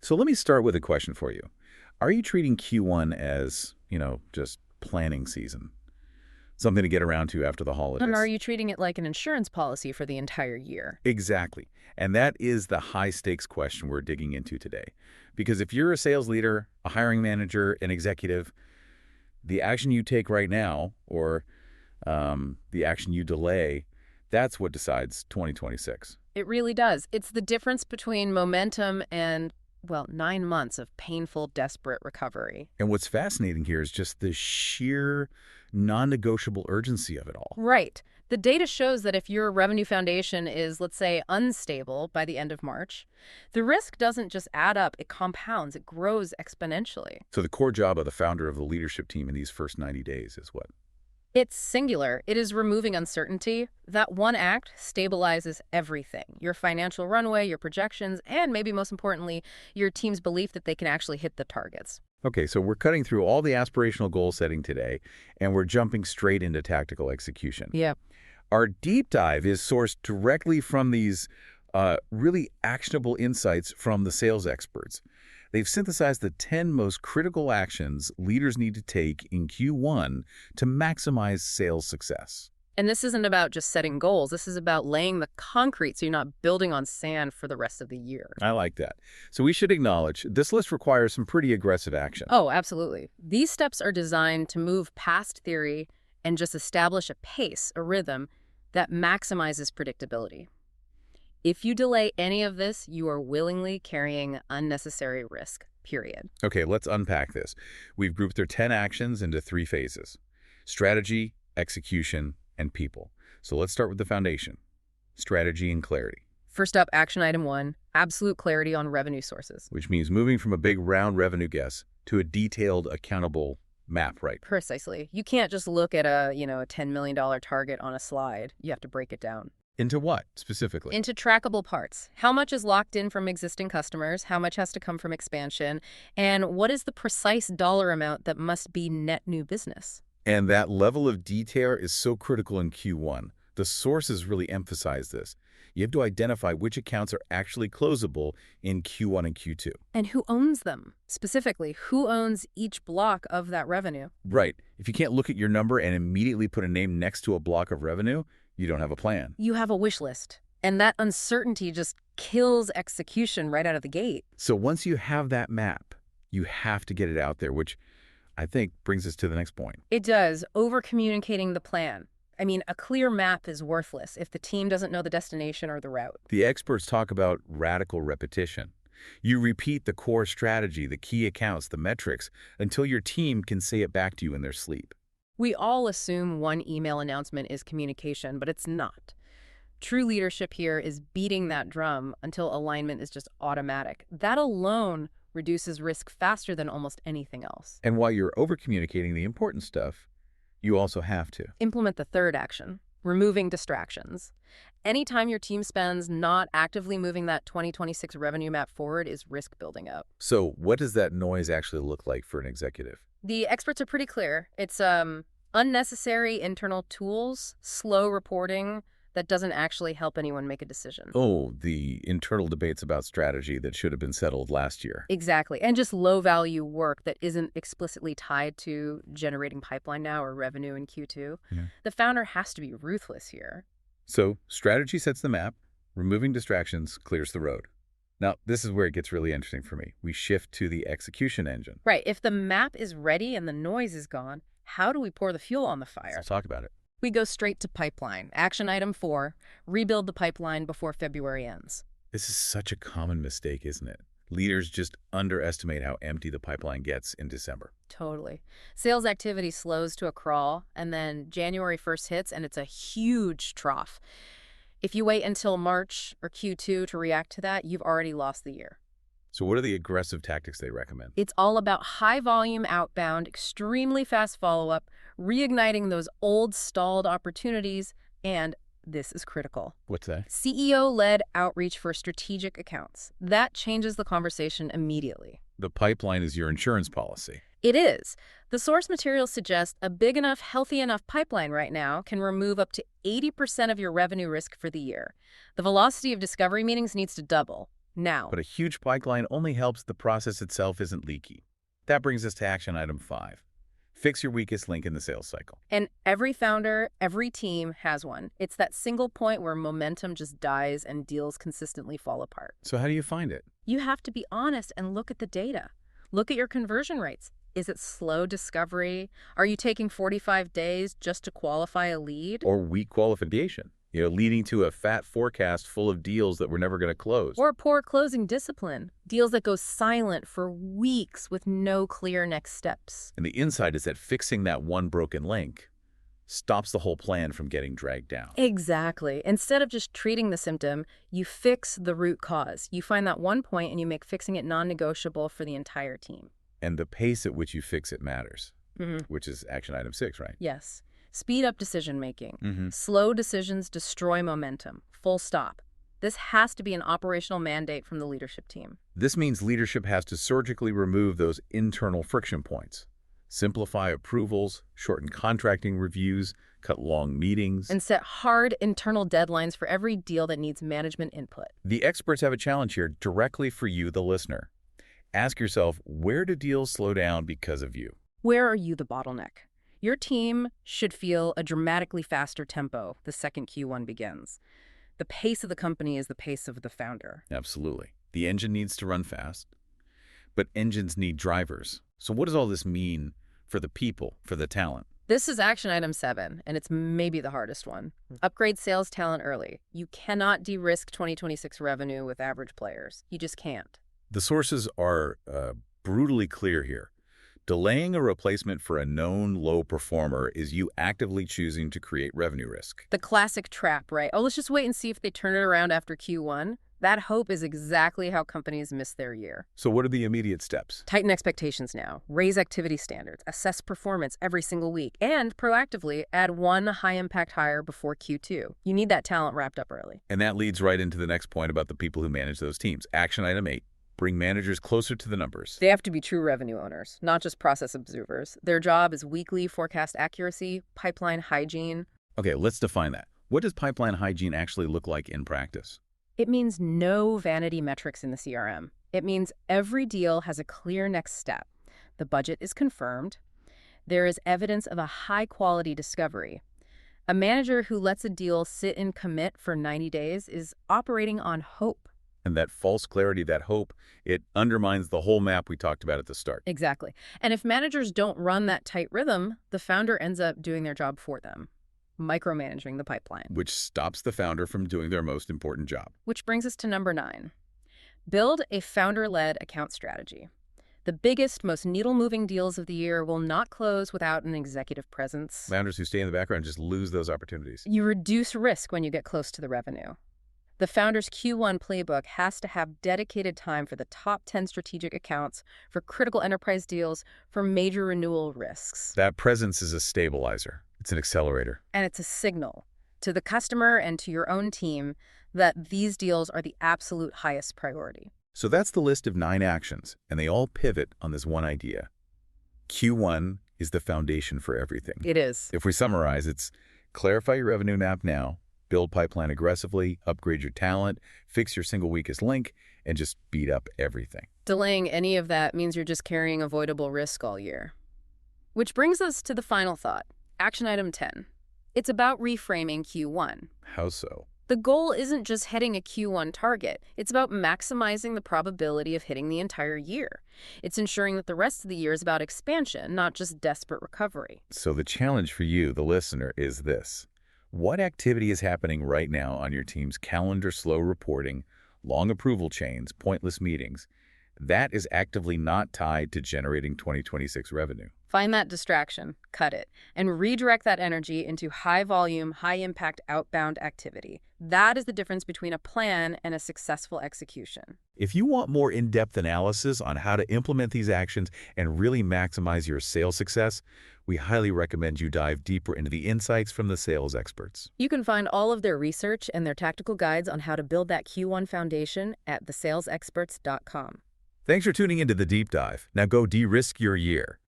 So let me start with a question for you. Are you treating Q1 as, just planning season? Something to get around to after the And are holidays? you treating it like an insurance policy for the entire year? Exactly. And that is the high-stakes question we're digging into today. Because if you're a sales leader, a hiring manager, an executive, the action you take right now or the action you delay, that's what decides 2026. It really does. It's the difference between momentum and, well, 9 months of painful, desperate recovery. And what's fascinating here is just the sheer non-negotiable urgency of it all. Right. The data shows that if your revenue foundation is, let's say, unstable by the end of March, the risk doesn't just add up, it compounds, it grows exponentially. So the core job of the founder of the leadership team in these first 90 days is what? It's singular. It is removing uncertainty. That one act stabilizes everything. Your financial runway, your projections, and maybe most importantly, your team's belief that they can actually hit the targets. Okay, so we're cutting through all the aspirational goal setting today, and we're jumping straight into tactical execution. Yeah. Our deep dive is sourced directly from these really actionable insights from the sales experts. They've synthesized the 10 most critical actions leaders need to take in Q1 to maximize sales success. And this isn't about just setting goals. This is about laying the concrete so you're not building on sand for the rest of the year. I like that. So we should acknowledge this list requires some pretty aggressive action. Oh, absolutely. These steps are designed to move past theory and just establish a pace, a rhythm, that maximizes predictability. If you delay any of this, you are willingly carrying unnecessary risk, period. Okay, let's unpack this. We've grouped their 10 actions into 3 phases: strategy, execution, and people. So let's start with the foundation: strategy and clarity. First up, action item 1, absolute clarity on revenue sources. Which means moving from a big round revenue guess to a detailed, accountable map, right? Precisely. You can't just look at a $10 million target on a slide. You have to break it down Into what, specifically? into trackable parts. How much is locked in from existing customers? How much has to come from expansion? And what is the precise dollar amount that must be net new business? And that level of detail is so critical in Q1. The sources really emphasize this. You have to identify which accounts are actually closable in Q1 and Q2. And who owns them? Specifically, who owns each block of that revenue? Right. If you can't look at your number and immediately put a name next to a block of revenue, you don't have a plan. You have a wish list. And that uncertainty just kills execution right out of the gate. So once you have that map, you have to get it out there, which I think brings us to the next point. It does, over-communicating the plan. I mean, a clear map is worthless if the team doesn't know the destination or the route. The experts talk about radical repetition. You repeat the core strategy, the key accounts, the metrics, until your team can say it back to you in their sleep. We all assume one email announcement is communication, but it's not. True leadership here is beating that drum until alignment is just automatic. That alone reduces risk faster than almost anything else. And while you're over-communicating the important stuff, you also have to. Implement the third action, removing distractions. Anytime your team spends not actively moving that 2026 revenue map forward is risk building up. So what does that noise actually look like for an executive? The experts are pretty clear. It's unnecessary internal tools, slow reporting that doesn't actually help anyone make a decision. Oh, the internal debates about strategy that should have been settled last year. Exactly. And just low-value work that isn't explicitly tied to generating pipeline now or revenue in Q2. Yeah. The founder has to be ruthless here. So strategy sets the map, removing distractions clears the road. Now, this is where it gets really interesting for me. We shift to the execution engine. Right. If the map is ready and the noise is gone, how do we pour the fuel on the fire? Let's talk about it. We go straight to pipeline. Action item 4, rebuild the pipeline before February ends. This is such a common mistake, isn't it? Leaders just underestimate how empty the pipeline gets in December. Totally. Sales activity slows to a crawl, and then January 1st hits, and it's a huge trough. If you wait until March or Q2 to react to that, you've already lost the year. So what are the aggressive tactics they recommend? It's all about high-volume outbound, extremely fast follow-up, reigniting those old stalled opportunities, and this is critical. What's that? CEO-led outreach for strategic accounts. That changes the conversation immediately. The pipeline is your insurance policy. It is. The source materials suggest a big enough, healthy enough pipeline right now can remove up to 80% of your revenue risk for the year. The velocity of discovery meetings needs to double. now. But a huge pipeline only helps the process itself isn't leaky. That brings us to action item 5. Fix your weakest link in the sales cycle. And every founder, every team has one. It's that single point where momentum just dies and deals consistently fall apart. So how do you find it? You have to be honest and look at the data. Look at your conversion rates. Is it slow discovery? Are you taking 45 days just to qualify a lead? Or weak qualification, leading to a fat forecast full of deals that we're never going to close. Or poor closing discipline, deals that go silent for weeks with no clear next steps. And the insight is that fixing that one broken link stops the whole plan from getting dragged down. Exactly. Instead of just treating the symptom, you fix the root cause. You find that one point and you make fixing it non-negotiable for the entire team. And the pace at which you fix it matters, Mm-hmm. which is action item 6, right? Yes. Speed up decision-making. Mm-hmm. Slow decisions destroy momentum. Full stop. This has to be an operational mandate from the leadership team. This means leadership has to surgically remove those internal friction points. Simplify approvals, shorten contracting reviews, cut long meetings. And set hard internal deadlines for every deal that needs management input. The experts have a challenge here directly for you, the listener. Ask yourself, where do deals slow down because of you? Where are you the bottleneck? Your team should feel a dramatically faster tempo the second Q1 begins. The pace of the company is the pace of the founder. Absolutely. The engine needs to run fast, but engines need drivers. So what does all this mean for the people, for the talent? This is action item 7, and it's maybe the hardest one. Upgrade sales talent early. You cannot de-risk 2026 revenue with average players. You just can't. The sources are brutally clear here. Delaying a replacement for a known low performer is you actively choosing to create revenue risk. The classic trap, right? Oh, let's just wait and see if they turn it around after Q1. That hope is exactly how companies miss their year. So what are the immediate steps? Tighten expectations now. Raise activity standards. Assess performance every single week. And proactively add one high-impact hire before Q2. You need that talent wrapped up early. And that leads right into the next point about the people who manage those teams. Action item 8. Bring managers closer to the numbers. They have to be true revenue owners, not just process observers. Their job is weekly forecast accuracy, pipeline hygiene. Okay, let's define that. What does pipeline hygiene actually look like in practice? It means no vanity metrics in the CRM. It means every deal has a clear next step. The budget is confirmed. There is evidence of a high-quality discovery. A manager who lets a deal sit and commit for 90 days is operating on hope. And that false clarity, that hope, it undermines the whole map we talked about at the start. Exactly. And if managers don't run that tight rhythm, the founder ends up doing their job for them, micromanaging the pipeline. Which stops the founder from doing their most important job. Which brings us to number 9. Build a founder-led account strategy. The biggest, most needle-moving deals of the year will not close without an executive presence. Founders who stay in the background just lose those opportunities. You reduce risk when you get close to the revenue. The founder's Q1 playbook has to have dedicated time for the top 10 strategic accounts, for critical enterprise deals, for major renewal risks. That presence is a stabilizer. It's an accelerator. And it's a signal to the customer and to your own team that these deals are the absolute highest priority. So that's the list of 9 actions, and they all pivot on this one idea. Q1 is the foundation for everything. It is. If we summarize, it's clarify your revenue map now, build pipeline aggressively, upgrade your talent, fix your single weakest link, and just beat up everything. Delaying any of that means you're just carrying avoidable risk all year. Which brings us to the final thought, action item 10. It's about reframing Q1. How so? The goal isn't just hitting a Q1 target. It's about maximizing the probability of hitting the entire year. It's ensuring that the rest of the year is about expansion, not just desperate recovery. So the challenge for you, the listener, is this. What activity is happening right now on your team's calendar, slow reporting, long approval chains, pointless meetings, that is actively not tied to generating 2026 revenue? Find that distraction, cut it, and redirect that energy into high-volume, high-impact outbound activity. That is the difference between a plan and a successful execution. If you want more in-depth analysis on how to implement these actions and really maximize your sales success, we highly recommend you dive deeper into the insights from the sales experts. You can find all of their research and their tactical guides on how to build that Q1 foundation at thesalesexperts.com. Thanks for tuning into the deep dive. Now go de-risk your year.